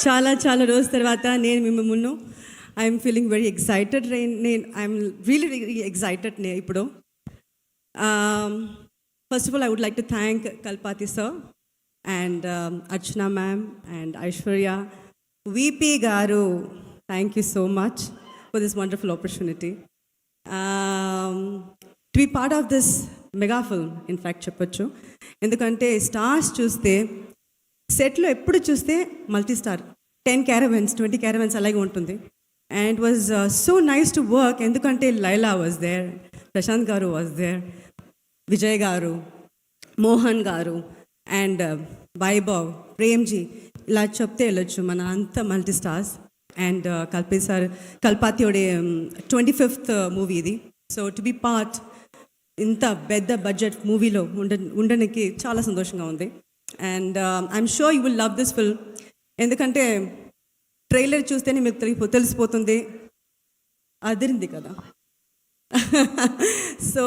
చాలా చాలా రోజు తర్వాత నేను మీ ముందు I'm feeling very excited. I'm really excited ఇప్పుడు. First of all I would like to thank Kalpathi sir and Archana ma'am and Aishwarya VP garu. Thank you so much for this wonderful opportunity to be part of this mega film. In fact చెప్పొచ్చు, ఎందుకంటే stars చూస్తే సెట్లో ఎప్పుడు చూస్తే multi star 10 caravans 20 caravans అలాగే ఉంటుంది. And was so nice to work, ఎందుకంటే Laila was there, Prashanth గారు వాజ్ దేర్, విజయ్ గారు, మోహన్ గారు అండ్ వైభవ్, ప్రేమ్జీ, ఇలా చెప్తే వెళ్ళొచ్చు మన అంత మల్టీ స్టార్స్. అండ్ కల్పాతియోడే 25th మూవీ ఇది. సో టు బి పార్ట్ ఇంత పెద్ద బడ్జెట్ మూవీలో ఉండడానికి చాలా సంతోషంగా ఉంది. And I'm sure you will love this film, ఎందుకంటే ట్రైలర్ చూస్తేనే మీకు తెలిసిపోతుంది అదిరింది కదా. సో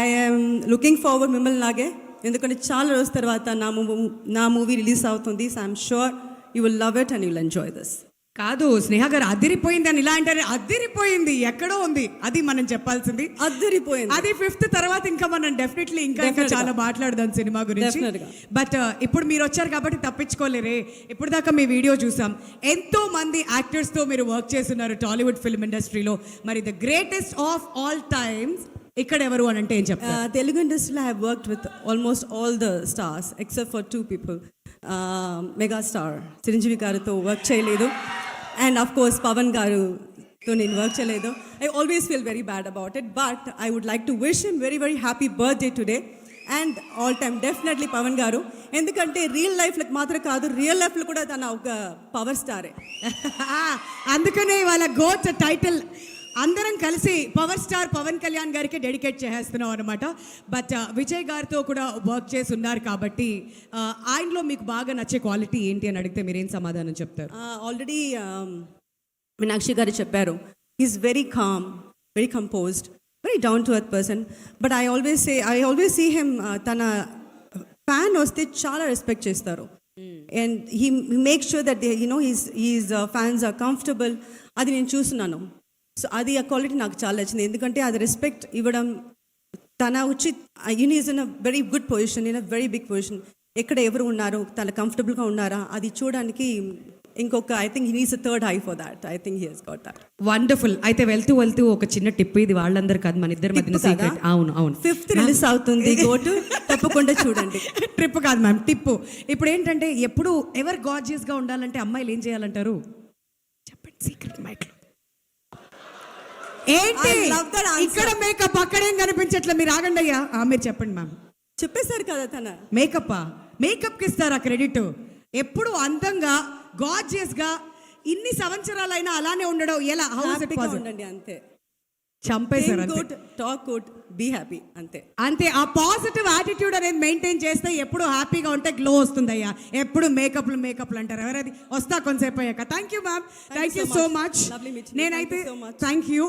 ఐఎమ్ లుకింగ్ ఫార్వర్డ్ మిమ్మల్ని లాగే, ఎందుకంటే చాలా రోజు తర్వాత నా మూవీ రిలీజ్ అవుతుంది. So I'm sure you will love it and you will enjoy this. కాదు స్నేహ గారు అదిరిపోయింది అని ఇలా అంటారు. అదిరిపోయింది ఎక్కడో ఉంది, అది మనం చెప్పాల్సింది. అదిరిపోయింది అది 5th తర్వాత ఇంకా మనం డెఫినెట్లీ ఇంకా చాలా మాట్లాడదాం సినిమా గురించి. బట్ ఇప్పుడు మీరు వచ్చారు కాబట్టి తప్పించుకోలేరే. ఇప్పుడు దాకా మీ వీడియో చూసాం, ఎంతో మంది యాక్టర్స్తో మీరు వర్క్ చేస్తున్నారు టాలీవుడ్ ఫిల్మ్ ఇండస్ట్రీలో. మరి the greatest of all times ఇక్కడ ఎవరు అని అంటే ఏం చెప్తారు? తెలుగు ఇండస్ట్రీలో I have worked with almost all the stars except for 2 people. Megastar Chiranjeevi గారితో వర్క్ చేయలేదు, అండ్ ఆఫ్ కోర్స్ పవన్ గారుతో నేను వర్క్ చేయలేదు. I always feel very bad about it, but I would like to wish him very very happy birthday today and all time definitely Pawan garu, ఎందుకంటే real లైఫ్లకు మాత్రం కాదు, real లైఫ్లో కూడా తన ఒక పవర్ స్టారే. అందుకనే వాళ్ళ గోట్ టైటిల్ అందరం కలిసి పవర్ స్టార్ పవన్ కళ్యాణ్ గారికి డెడికేట్ చేసేస్తున్నాం అనమాట. బట్ విజయ్ గారితో కూడా వర్క్ చేసి ఉన్నారు కాబట్టి ఆయనలో మీకు బాగా నచ్చే క్వాలిటీ ఏంటి అని అడిగితే మీరేం సమాధానం చెప్తారు? ఆల్రెడీ మీనాక్షి గారు చెప్పారు, is very calm, very composed, very down to earth person. But I always see him, తన ఫ్యాన్ వస్తే చాలా రెస్పెక్ట్ చేస్తారు. And he make sure that his fans are comfortable. అది నేను చూస్తున్నాను. సో అది ఆ క్వాలిటీ నాకు చాలా నచ్చింది, ఎందుకంటే అది రెస్పెక్ట్ ఇవ్వడం. తన వచ్చి is in a very good position, in a very big position. ఎక్కడ ఎవరు ఉన్నారు, తన కంఫర్టబుల్గా ఉన్నారా అది చూడడానికి ఇంకొక I think he needs a third eye for that. I think he has got that. Wonderful. అయితే వెళ్తూ ఒక చిన్న టిప్, ఇది వాళ్ళందరూ కాదు మన ఇద్దరి మధ్యన సీక్రెట్. అవును 5th రిలీజ్ అవుతుంది, గోటు తప్పకుండా చూడండి. ట్రిప్ కాదు మ్యామ్, టిప్. ఇప్పుడు ఏంటంటే ఎప్పుడు ఎవరు గార్జియస్గా ఉండాలంటే అమ్మాయిలు ఏం చేయాలంటారు చెప్పండి? సీక్రెట్ మైట్లో ఏంటి ఇక్కడ మేకప్, అక్కడేం కనిపించట్లే. మీరు ఆగండి అయ్యా, మీరు చెప్పండి మ్యామ్. చెప్పేశారు కదా తన మేకప్కి ఇస్తారా క్రెడిట్? ఎప్పుడు అందంగా గార్జియస్గా ఇన్ని సంవత్సరాలైనా అలానే ఉండడం ఎలా? ఉండండి అంతే, చంపేశారు. టాక్ గుడ్, బీ హ్యాపీ, అంతే. ఆ పాజిటివ్ యాటిట్యూడ్ అనేది మెయింటైన్ చేస్తే ఎప్పుడు హ్యాపీగా ఉంటే గ్లో వస్తుంది అయ్యా. ఎప్పుడు మేకప్లు అంటారు, ఎవరది వస్తా కొంతసేపు అయ్యాక. Thank you ma'am, thank you so much. నేనైతే థ్యాంక్ యూ.